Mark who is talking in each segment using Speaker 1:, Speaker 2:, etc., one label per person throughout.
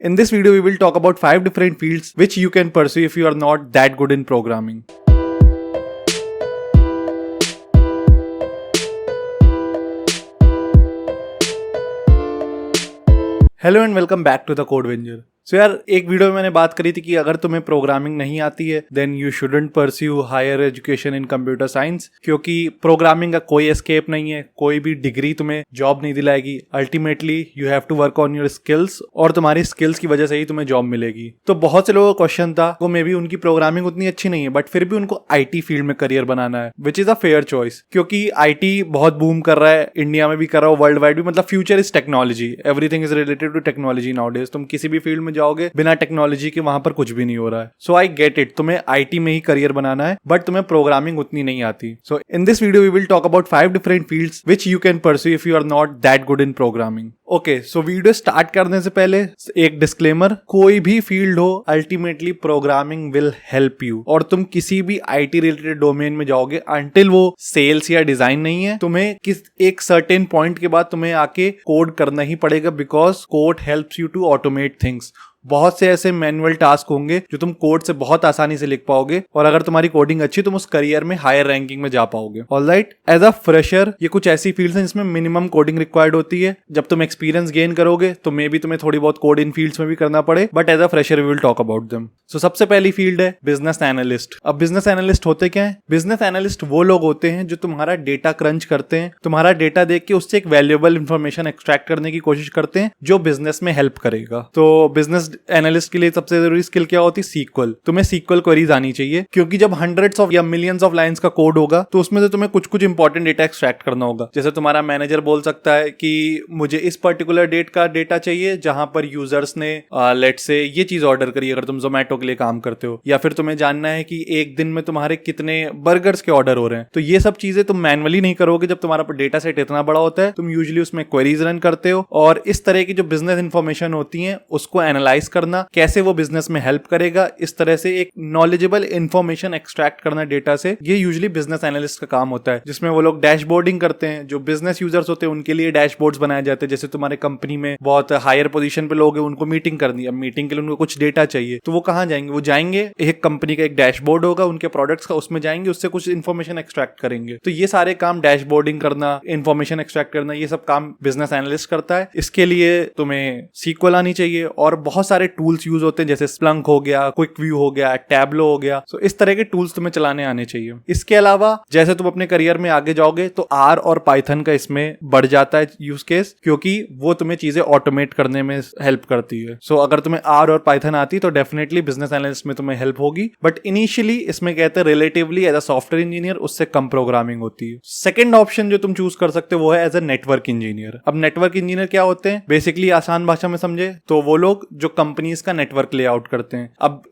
Speaker 1: In this video, we will talk about 5 different fields which you can pursue if you are not that good in programming. Hello and welcome back to the Codevenger. सो यार एक video में मैंने बात करी थी कि अगर तुम्हें प्रोग्रामिंग नहीं आती है then you shouldn't pursue higher education in computer science, क्योंकि प्रोग्रामिंग का कोई एस्केप नहीं है, कोई भी डिग्री तुम्हें जॉब नहीं दिलाएगी. Ultimately you have to work on your skills और तुम्हारी स्किल्स की वजह से ही तुम्हें जॉब मिलेगी. तो बहुत से लोगों का क्वेश्चन था वो मे बी उनकी प्रोग्रामिंग उतनी अच्छी नहीं है बट फिर भी उनको आईटी फील्ड में करियर बनाना है, which is a fair choice, क्योंकि आईटी बहुत बूम कर रहा है, इंडिया में भी कर रहा है, वर्ल्ड वाइड भी. मतलब future is technology, everything is related to technology nowadays. तुम किसी भी फील्ड में जाओगे बिना टेक्नोलॉजी के वहां पर कुछ भी नहीं हो रहा है. सो आई गेट इट, तुम्हें आईटी में ही करियर बनाना है बट तुम्हें प्रोग्रामिंग उतनी नहीं आती. So in this video we will talk about 5 different fields which you can pursue if you are not that good in programming. Okay, so video start करने से पहले एक डिस्क्लेमर, कोई भी फील्ड हो ultimately programming will help you. और तुम किसी भी आईटी रिलेटेड डोमेन में जाओगे अंटिल वो सेल्स या डिजाइन नहीं है, तुम्हें किस एक सर्टेन पॉइंट के बाद तुम्हें आके कोड करना ही पड़ेगा, because code helps you to automate things. बहुत से ऐसे मैनुअल टास्क होंगे जो तुम कोड से बहुत आसानी से लिख पाओगे और अगर तुम्हारी कोडिंग अच्छी तुम उस करियर में हायर रैंकिंग में जा पाओगे. ऑलराइट, एज अ फ्रेशर ये कुछ ऐसी फील्ड्स हैं जिसमें मिनिमम कोडिंग रिक्वायर्ड होती है. जब तुम एक्सपीरियंस गेन करोगे तो मे बी तुम्हें थोड़ी बहुत कोड इन फील्ड्स में भी करना पड़े, but as a fresher we will talk about them. So सबसे पहली फील्ड है बिजनेस एनालिस्ट. अब बिजनेस एनालिस्ट होते क्या है? बिजनेस एनालिस्ट वो लोग होते हैं जो तुम्हारा डेटा क्रंच करते हैं, तुम्हारा डेटा देख के उससे एक वैल्यूएबल इंफॉर्मेशन एक्सट्रैक्ट करने की कोशिश करते हैं जो बिजनेस में हेल्प करेगा. तो बिजनेस एनालिस्ट के लिए सबसे जरूरी स्किल क्या होती है? सीक्वल. तुम्हें सीक्वल क्वेरीज आनी चाहिए, क्योंकि जब हंड्रेड्स ऑफ या मिलियंस ऑफ लाइंस का कोड होगा तो उसमें से तुम्हें कुछ इंपॉर्टेंट डेटा एक्सट्रैक्ट करना होगा. जैसे तुम्हारा मैनेजर बोल सकता है कि मुझे इस पर्टिकुलर डेट का डेटा चाहिए जहां पर यूजर्स ने लेट से ये चीज ऑर्डर करी, अगर तुम जोमैटो के लिए काम करते हो, या फिर तुम्हें जानना है कि एक दिन में तुम्हारे कितने बर्गर्स के ऑर्डर हो रहे हैं. तो ये सब चीजें तुम मैनुअली नहीं करोगे. जब तुम्हारा डेटा सेट इतना बड़ा होता है तुम यूजुअली उसमें क्वेरीज रन करते हो और इस तरह की जो बिजनेस इंफॉर्मेशन होती है उसको एनालाइज करना, कैसे वो बिजनेस में हेल्प करेगा, इस तरह से एक नॉलेजेबल इंफॉर्मेशन एक्सट्रैक्ट करना डेटा से, ये यूजुअली बिजनेस एनालिस्ट का काम होता है. जिसमें वो लोग डैशबोर्डिंग करते हैं. जो बिजनेस यूजर्स होते हैं उनके लिए डैशबोर्ड्स बनाए जाते हैं. जैसे तुम्हारे कंपनी में बहुत हायर पोजीशन पे लोग हैं, उनको मीटिंग करनी है, मीटिंग के लिए उनको कुछ डेटा चाहिए, तो वो कहां जाएंगे? वो जाएंगे एक कंपनी का एक डैशबोर्ड होगा उनके प्रोडक्ट्स का, उसमें जाएंगे, उससे कुछ इंफॉर्मेशन एक्सट्रैक्ट करेंगे. तो ये सारे काम डैशबोर्डिंग करना, इंफॉर्मेशन एक्सट्रैक्ट करना, ये सब काम बिजनेस एनालिस्ट करता है. इसके लिए तुम्हें सीक्वल आनी चाहिए और बहुत सारे टूल्स यूज होते हैं, जैसे स्प्लंक हो गया, क्विक व्यू हो गया, टैबलो हो गया. सो इस तरह के टूल्स तुम्हें चलाने आने चाहिए. इसके अलावा जैसे तुम अपने करियर में आगे जाओगे तो आर और पाइथन का इसमें बढ़ जाता है यूज केस, क्योंकि वो तुम्हें चीजें ऑटोमेट करने में हेल्प करती है. सो अगर तुम्हें आर और पाइथन आती तो डेफिनेटली बिजनेस एनालिस्ट में तुम्हें हेल्प होगी, बट इनिशियली इसमें कहते हैं relatively as a software engineer उससे कम प्रोग्रामिंग होती है. सेकंड ऑप्शन जो तुम चूज कर सकते हो वो है एज अ नेटवर्क इंजीनियर. अब नेटवर्क इंजीनियर क्या होते हैं? बेसिकली आसान भाषा में समझे तो वो लोग जो कंपनीज का नेटवर्क लेआउट करते हैं. अब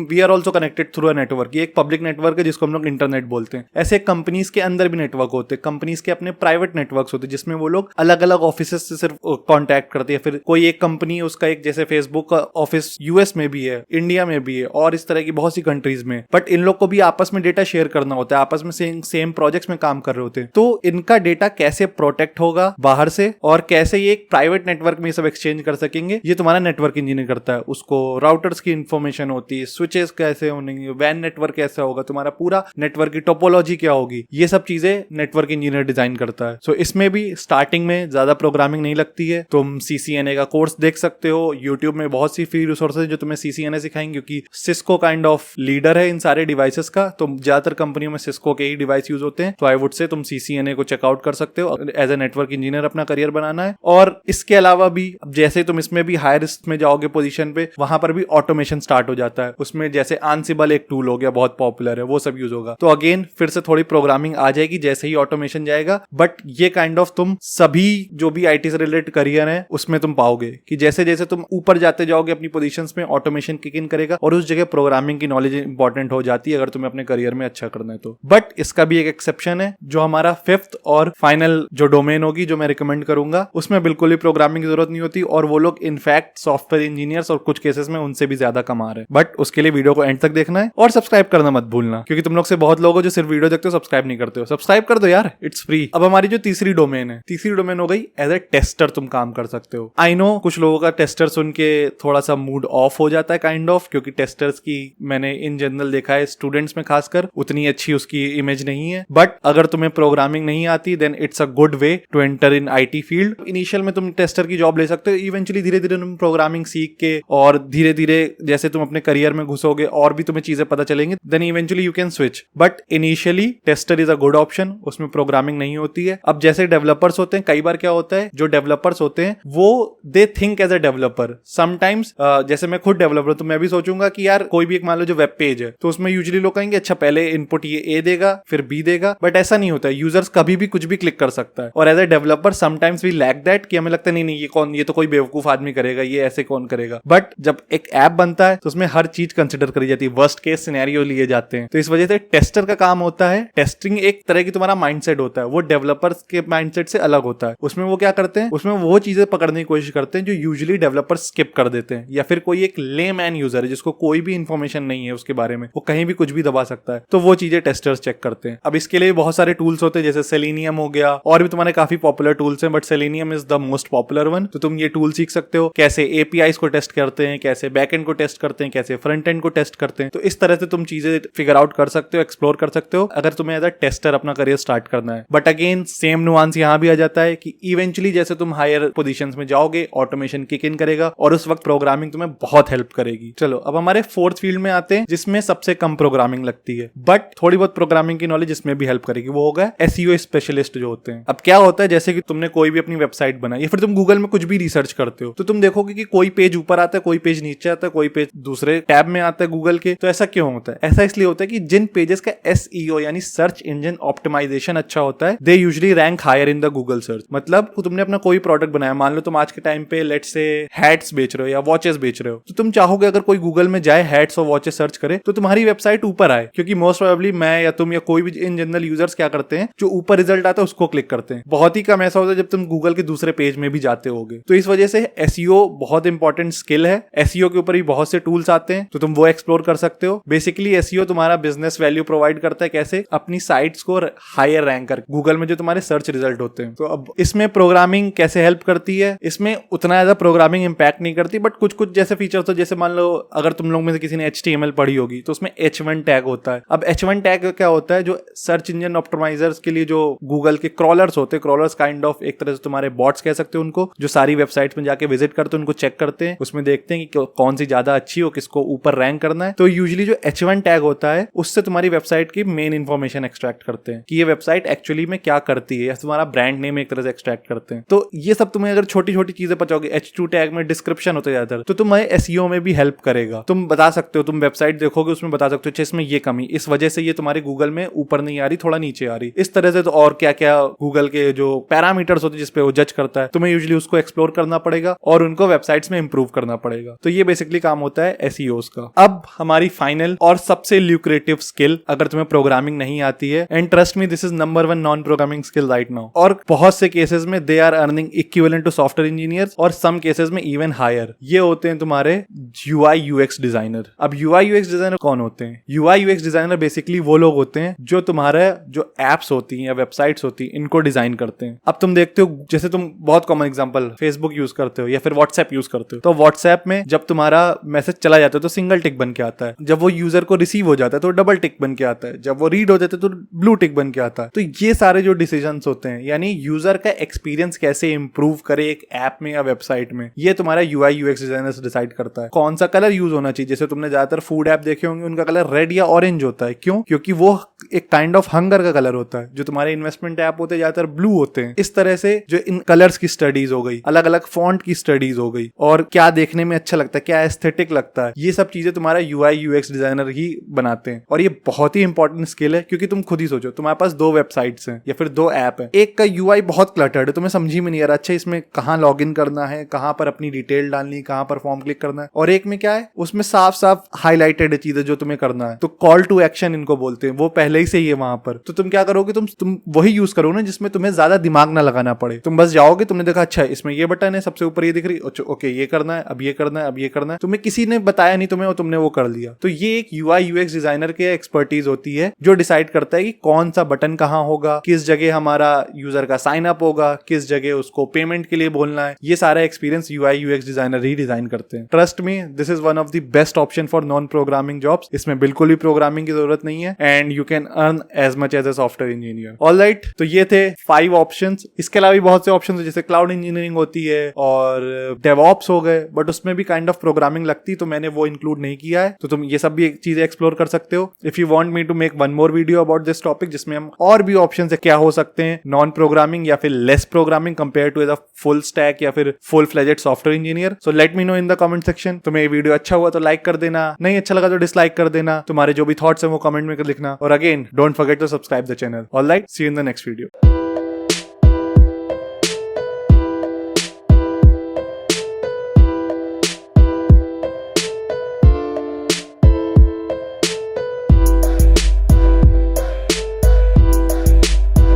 Speaker 1: we are also connected through a network. ये एक पब्लिक नेटवर्क है जिसको हम लोग इंटरनेट बोलते हैं. ऐसे कंपनीज के अंदर भी नेटवर्क होते हैं. कंपनीज के अपने प्राइवेट नेटवर्क्स होते हैं जिसमें वो लोग अलग अलग ऑफिसेस से सिर्फ कांटेक्ट करते हैं. फिर कोई एक कंपनी है उसका एक, जैसे फेसबुक का ऑफिस यूएस में भी है, इंडिया में भी है और इस तरह की बहुत सी कंट्रीज में, बट इन लोग को भी आपस में डेटा शेयर करना होता है, आपस में सेम प्रोजेक्ट्स में काम कर रहे होते हैं. तो इनका डेटा कैसे प्रोटेक्ट होगा बाहर से और कैसे ये एक प्राइवेट नेटवर्क में सब एक्सचेंज कर सकेंगे, ये तुम्हारा नेटवर्क इंजीनियर करता है. उसको राउटर्स की इंफॉर्मेशन होती है, स्विचेस कैसे होंगे, वैन नेटवर्क कैसा होगा, तुम्हारा पूरा नेटवर्क की टोपोलॉजी क्या होगी, ये सब चीजें नेटवर्क इंजीनियर डिजाइन करता है. सो इसमें भी स्टार्टिंग में ज्यादा प्रोग्रामिंग नहीं लगती है. तुम CCNA का कोर्स देख सकते हो. यूट्यूब में बहुत सी फ्री रिसोर्सेज जो तुम्हें CCNA सिखाएंगे, क्योंकि सिस्को काइंड ऑफ लीडर है इन सारे डिवाइसेस का. तो ज्यादातर कंपनियों में सिस्को के ही डिवाइस यूज होते हैं. तो आई वुड से तुम CCNA को चेकआउट कर सकते हो एज ए नेटवर्क इंजीनियर अपना करियर बनाना है. और इसके अलावा भी जैसे तुम इसमें भी हायर में जाओगे पोजीशन पे, वहां पर भी ऑटोमेशन स्टार्ट हो जाता है. उसमें जैसे Ansible एक टूल हो गया, बहुत पॉपुलर है, वो सब यूज होगा. तो अगेन फिर से थोड़ी प्रोग्रामिंग आ जाएगी जैसे ही ऑटोमेशन जाएगा, बट ये काइंड ऑफ तुम सभी जो भी आईटी से रिलेटेड करियर है उसमें तुम पाओगे कि जैसे जैसे तुम ऊपर जाते जाओगे अपनी पोजीशंस में ऑटोमेशन किक इन करेगा और उस जगह प्रोग्रामिंग की नॉलेज इंपॉर्टेंट हो जाती है अगर तुम्हें अपने करियर में अच्छा करना है तो. बट इसका भी एक एक्सेप्शन है, जो हमारा 5th और फाइनल जो डोमेन होगी जो मैं रिकमेंड करूंगा उसमें बिल्कुल भी प्रोग्रामिंग की जरूरत नहीं होती और वो लोग इनफैक्ट सॉफ्टवेयर इंजीनियर्स और कुछ केसेस में उनसे भी ज्यादा कमा रहे हैं। बट उसके लिए वीडियो को एंड तक देखना है और सब्सक्राइब करना मत भूलना, क्योंकि तुम लोग से बहुत लोग हो जो सिर्फ वीडियो देखते हो, सब्सक्राइब नहीं करते हो। सब्सक्राइब कर दो यार, इट्स फ्री। अब हमारी जो तीसरी डोमेन है, तीसरी डोमेन हो गई एज ए टेस्टर तुम काम कर सकते हो। आई नो कुछ लोगों का टेस्टर सुन के थोड़ा सा मूड ऑफ हो जाता है काइंड ऑफ, क्योंकि टेस्टर्स की मैंने इन जनरल देखा है स्टूडेंट्स में खासकर उतनी अच्छी उसकी इमेज नहीं है। बट अगर तुम्हें प्रोग्रामिंग नहीं आती then it's a good way to enter in IT field. Initial में तुम टेस्टर की जॉब ले सकते हो, इवेंचुअली धीरे धीरे तुम प्रोग्रामिंग सीख के और धीरे धीरे जैसे तुम अपने करियर में घुसोगे और भी तुम्हें चीजें पता चलेंगी, then eventually you can switch. But initially tester is a good option, उसमें प्रोग्रामिंग नहीं होती है। अब जैसे डेवलपर्स होते हैं, कई बार क्या होता है जो डेवलपर्स होते हैं वो they think as a developer sometimes. जैसे मैं खुद डेवलपर हूं तो मैं भी सोचूंगा कि यार कोई भी एक मान लो जो वेब पेज है तो उसमें यूजुअली लोग कहेंगे अच्छा पहले इनपुट ये ए देगा फिर बी देगा, बट ऐसा नहीं होता है। यूजर्स कभी भी कुछ भी क्लिक कर सकता है और as a developer sometimes we lack that कि हमें लगता है नहीं ये तो कोई बेवकूफ आदमी करेगा, ये ऐसे कौन करेगा। बट जब एक ऐप बनता है तो उसमें हर चीज कंसिडर करी जाती है, वर्स्ट केस सिनेरियो लिए जाते हैं। तो इस वजह से टेस्टर का काम होता है, टेस्टिंग एक तरह की तुम्हारा माइंडसेट होता है, वो डेवलपर्स के माइंडसेट से अलग होता है। उसमें वो क्या करते हैं, उसमें वो चीजें पकड़ने की कोशिश करते हैं जो यूजुअली डेवलपर स्किप कर देते हैं, या फिर कोई एक लेमैन यूजर है जिसको कोई भी इंफॉर्मेशन नहीं है उसके बारे में, वो कहीं भी कुछ भी दबा सकता है, तो वो चीजें टेस्टर्स चेक करते हैं। अब इसके लिए बहुत सारे टूल्स होते हैं, जैसे सेलेनियम हो गया, और भी तुम्हारे काफी पॉपुलर टूल्स हैं, but selenium is the most popular one. तो तुम ये टूल सीख सकते हो, कैसे एपीआईज को टेस्ट करते हैं, कैसे बैकएंड को टेस्ट करते हैं, कैसे फ्रंट एंड को टेस्ट करते हैं। तो इस तरह से तुम चीजें फिगर आउट कर सकते हो, एक्सप्लोर कर सकते हो अगर तुम्हें एज अ टेस्टर अपना करियर स्टार्ट करना है। बट अगेन सेम नुआंस यहां भी आ जाता है कि इवेंचुअली जैसे तुम हायर पोजीशंस में जाओगे ऑटोमेशन किक इन करेगा और उस वक्त प्रोग्रामिंग तुम्हें बहुत हेल्प करेगी। चलो अब हमारे फोर्थ फील्ड में आते हैं जिसमें सबसे कम प्रोग्रामिंग लगती है बट थोड़ी बहुत प्रोग्रामिंग की नॉलेज इसमें भी हेल्प करेगी, वो होगा एसईओ स्पेशलिस्ट जो होते हैं। अब क्या होता है, जैसे कि तुमने कोई भी अपनी वेबसाइट बनाई या फिर तुम गूगल में कुछ भी रिसर्च करते हो तो तुम देखोगे कि कोई पेज ऊपर आता है, कोई पेज नीचे आता है, कोई पेज दूसरे टैब में आता है गूगल के। तो ऐसा क्यों होता है? ऐसा इसलिए होता है कि जिन पेजेस का एसईओ यानी सर्च इंजन ऑप्टिमाइजेशन अच्छा होता है, they usually rank higher in the Google search. मतलब तुमने अपना कोई प्रोडक्ट बनाया, मान लो तुम आज के टाइम पे लेट्स से हैट्स बेच रहे हो या वॉचेस बेच रहे हो, तो तुम चाहोगे अगर कोई गूगल में जाए हैट्स और वॉचेस सर्च करे तो तुम्हारी वेबसाइट ऊपर आए, क्योंकि मोस्ट प्रोबेबली मैं या तुम या कोई भी इन जनरल यूजर्स क्या करते हैं, जो ऊपर रिजल्ट आता है उसको क्लिक करते हैं। बहुत ही कम ऐसा होता है जब तुम गूगल के दूसरे पेज में भी जाते होगे। तो इस वजह से एसईओ बहुत इंपॉर्टेंट स्किल है। एसईओ के ऊपर भी बहुत से टूल्स आते हैं तो तुम वो एक्सप्लोर कर सकते हो। बेसिकली एसईओ तुम्हारा बिजनेस वैल्यू प्रोवाइड करता है, कैसे अपनी साइट्स को हायर रैंक कर गूगल में जो तुम्हारे सर्च रिजल्ट होते हैं। तो अब इसमें प्रोग्रामिंग कैसे हेल्प करती है, इसमें उतना ज्यादा प्रोग्रामिंग इंपैक्ट नहीं करती, बट कुछ कुछ जैसे फीचर्स हो, जैसे मान लो अगर तुम लोग में से किसी ने HTML पढ़ी होगी तो उसमें H1 टैग होता है। अब H1 टैग क्या होता है, जो सर्च इंजन ऑप्टिमाइजर्स के लिए जो गूगल के क्रॉलर्स होते हैं, क्रॉलर्स काइंड ऑफ एक तरह से तुम्हारे बॉट्स कह सकते हो उनको, जो सारी वेबसाइट्स में जाके विजिट करते हैं, उनको चेक करते हैं, उसमें देखते हैं कि कौन सी ज्यादा अच्छी हो, किसको ऊपर रैंक करना है। तो यूजुअली जो H1 टैग होता है उससे तुम्हारी वेबसाइट की मेन इंफॉर्मेशन एक्सट्रैक्ट करते हैं कि ये वेबसाइट एक्चुअली में क्या करती है, या तुम्हारा ब्रांड नेम एक तरह से एक्सट्रैक्ट करते हैं। तो ये सब तुम्हें अगर छोटी छोटी चीजें पता होगी, H2 टैग में डिस्क्रिप्शन होते ज्यादातर, तो तुम्हें एसईओ में भी हेल्प करेगा। तुम बता सकते हो, तुम वेबसाइट देखोगे उसमें बता सकते हो इसमें ये कमी, इस वजह से ये तुम्हारे गूगल में ऊपर नहीं आ रही, थोड़ा नीचे आ रही, इस तरह से। तो और क्या क्या गूगल के जो पैरामीटर्स होते हैं जिसपे वो जज करता है, तुम्हें यूजुअली उसको एक्सप्लोर करना पड़ेगा और उनको वेबसाइट्स में इंप्रूव करना पड़ेगा। तो ये बेसिकली काम होता है एसईओस का। अब हमारी फाइनल और सबसे ल्यूक्रेटिव स्किल, अगर तुम्हें प्रोग्रामिंग नहीं आती है, and trust me this is number 1 non programming skill right now, और बहुत से केसेस में they are earning equivalent to software engineers और सम केसेस में इवन हायर। ये होते हैं तुम्हारे यूआई यूएक्स डिजाइनर। अब यूआई यूएक्स डिजाइनर कौन होते हैं? यूआई यूएक्स डिजाइनर बेसिकली वो लोग होते हैं जो तुम्हारे जो एप्स होती हैं या वेबसाइट्स होती हैं इनको डिजाइन करते हैं। अब तुम देखते हो, जैसे तुम बहुत कॉमन एग्जांपल फेसबुक यूज करते हो या फिर व्हाट्सएप यूज करते हो, तो व्हाट्सएप में जब तुम्हारा मैसेज चला जाता है तो सिंगल टिक बन के आता है, जब वो यूजर को रिसीव हो जाता है तो डबल टिक बन के आता है, जब वो रीड हो जाता है तो ब्लू टिक बन के आता है। तो ये सारे जो डिसीजंस होते हैं, यानी यूजर का एक्सपीरियंस कैसे इंप्रूव करे एक ऐप में या वेबसाइट में, ये तुम्हारा यूआई यूएक्स डिजाइनर डिसाइड करता है। कौन सा कलर यूज होना चाहिए, जैसे तुमने ज्यादातर फूड ऐप देखे होंगे उनका कलर रेड या ऑरेंज होता है, क्यों? क्योंकि वो एक काइंड ऑफ हंगर का कलर होता है। जो तुम्हारे इन्वेस्टमेंट ऐप होते हैं ज्यादातर ब्लू होते हैं। इस तरह से जो इन कलर्स की स्टडीज हो गई, अलग अलग फॉन्ट की स्टडीज हो गई, और क्या देखने में अच्छा लगता है, क्या एस्थेटिक लगता है, ये सब चीजें तुम्हारा यूआई यूएक्स डिजाइनर ही बनाते हैं। और ये बहुत ही इंपॉर्टेंट स्किल है, क्योंकि तुम खुद ही सोचो, तुम्हारे पास 2 वेबसाइट्स हैं या फिर 2 ऐप है, एक का यूआई बहुत क्लटर्ड है, तुम्हें समझ ही में नहीं आ रहा अच्छा इसमें कहाँ लॉग इन करना है, कहाँ पर अपनी डिटेल डालनी, कहाँ पर फॉर्म क्लिक करना है, और एक में क्या है उसमें साफ साफ हाईलाइटेड चीजें जो तुम्हें करना है। तो कॉल टू एक्शन इनको बोलते हैं, वो पहले ही से ही है वहां पर। तो तुम क्या करोगे, तुम वही यूज करो ना जिसमें तुम्हें ज्यादा दिमाग ना लगाना पड़े। तुम बस जाओगे, तुमने देखा अच्छा इसमें ये बटन है, सबसे ऊपर ये दिख रही, ओके ये कर करना है, अब ये करना है, अब ये करना है, तुम्हें किसी ने बताया नहीं तुम्हें और तुमने वो कर लिया। तो ये एक UI UX डिजाइनर के एक्सपर्टीज होती है जो डिसाइड करता है कि कौन सा बटन कहाँ होगा, किस जगह हमारा यूजर का साइन अप होगा, किस जगह उसको पेमेंट के लिए बोलना है। ये सारा एक्सपीरियंस UI UX डिजाइनर ही डिजाइन करते हैं। Trust me, this is one of the best option for non programming jobs. इसमें बिल्कुल भी प्रोग्रामिंग की जरूरत नहीं है and you can earn as much as a software engineer. Alright, तो ये थे 5 ऑप्शंस। इसके अलावा भी बहुत से ऑप्शंस है, जैसे क्लाउड इंजीनियरिंग होती है और डेवऑप्स हो गए, बट उसमें भी काइंड ऑफ प्रोग्रामिंग लगती, तो मैंने वो इंक्लूड नहीं किया है। तो तुम ये सब भी चीजें एक्सप्लोर कर सकते हो। If you want me to make one more video about this topic जिसमें हम और भी ऑप्शन है क्या हो सकते हैं नॉन प्रोग्रामिंग या फिर less programming compare to as a full stack या फिर full fledged software engineer, so let me know in the comment section. तुम्हें ये वीडियो अच्छा हुआ तो लाइक कर देना, नहीं अच्छा लगा तो डिसलाइक कर देना। तुम्हारे जो भी थॉट्स है वो कमेंट में लिखना, और again don't forget to subscribe the channel. Alright, see you in the next video.